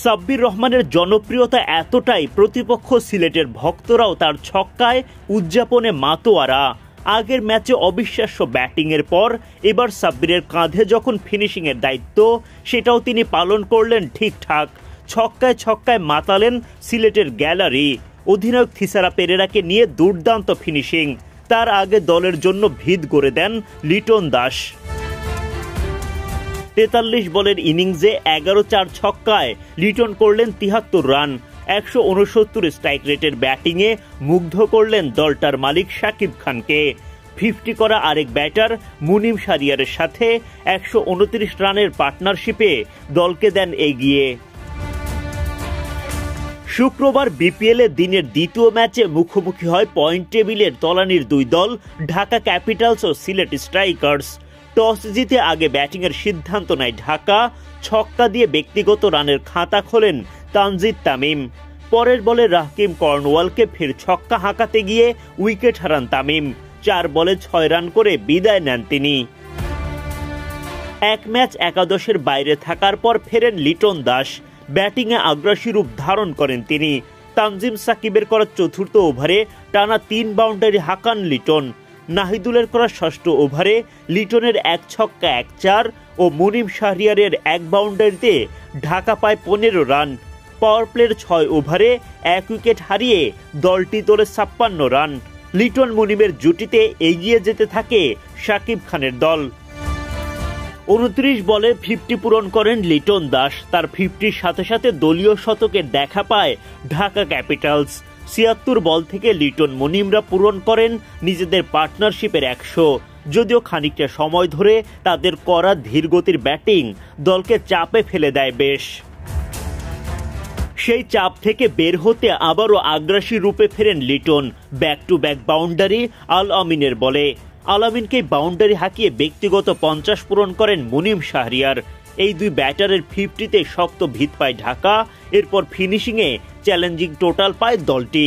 সাব্বির রহমানের জনপ্রিয়তা এতটাই প্রতিপক্ষ সিলেটের ভক্তরাও তার ছক্কায় উদযাপনে মাতোয়ারা। আগের ম্যাচে অবিশ্বাস্য ব্যাটিংয়ের পর এবার সাব্বিরের কাঁধে যখন ফিনিশিংয়ের দায়িত্ব, সেটাও তিনি পালন করলেন ঠিকঠাক। ছক্কায় ছক্কায় মাতালেন সিলেটের গ্যালারি। অধিনায়ক থিসারা পেরেরাকে নিয়ে দুর্দান্ত ফিনিশিং। তার আগে দলের জন্য ভিত গড়ে দেন লিটন দাস। ৪৩ বলের ইনিংসে ১১-৪ ছক্কায় লিটন করলেন ৭৩ রান। ১৬৯ স্ট্রাইক রেটের ব্যাটিংয়ে মুগ্ধ করলেন দলটার মালিক শাকিব খানকে। 50 করা আরেক ব্যাটার মুনিম শাহরিয়ারের সাথে ১২৯ রানের পার্টনারশিপে দলকে দেন এগিয়ে। শুক্রবার বিপিএলে দিনের দ্বিতীয় ম্যাচে মুখোমুখি হয় পয়েন্ট টেবিলের তলানির দুই দল, ঢাকা ক্যাপিটালস ও সিলেট স্ট্রাইকার্স। টস জিতে আগে ব্যাটিংয়ের সিদ্ধান্ত নেয় ঢাকা। ছক্কা দিয়ে ব্যক্তিগত রানের খাতা খোলেন তানজিদ তামিম। পরের বলে রাকিম কর্নওয়ালকে ফের ছক্কা হাঁকাতে গিয়ে উইকেট হারান তামিম। ৪ বলে ৬ রান করে বিদায় নেন তিনি। এক ম্যাচ একাদশের বাইরে থাকার পর ফেরেন লিটন দাস। ব্যাটিংয়ে আগ্রাসী রূপ ধারণ করেন তিনি। তানজিম সাকিবের করা চতুর্থ ওভারে টানা ৩ বাউন্ডারি হাঁকান লিটন। নাহিদুলের করা ষষ্ঠ ওভারে লিটনের ১ ছক্কা ১ চার ও মুনিম শাহরিয়ারের ১ বাউন্ডারিতে ঢাকা পায় ১৫ রান। পাওয়ার প্লের ৬ ওভারে ১ উইকেট হারিয়ে দলটি তোলে ৫৬ রান। লিটন মুনিমের জুটিতে এগিয়ে যেতে থাকে শাকিব খানের দল। ২৯ বলে 50 পূরণ করেন লিটন দাস। তার 50-র সাথে সাথে দলীয় শতকের দেখা পায় ঢাকা ক্যাপিটালস। ৭৬ বল থেকে লিটন মুনিমরা পূরণ করেন নিজেদের পার্টনারশিপের ১০০। যদিও খানিকটা সময় ধরে তাদের করা ধীরগতির ব্যাটিং দলকে চাপে ফেলে দেয় বেশ। সেই চাপ থেকে বের হতে আবারও আগ্রাসী রূপে ফেরেন Liton. Back to back boundary Al আমিনের বলে। আল আমিনকে বাউন্ডারি হাঁকিয়ে ব্যক্তিগত ৫০ পূরণ করেন মুনিম শাহরিয়ার। এই দুই ব্যাটারের 50-তে শক্ত ভিত পায় ঢাকা। এরপর ফিনিশিংয়ে চ্যালেঞ্জিং টোটাল পায় দলটি।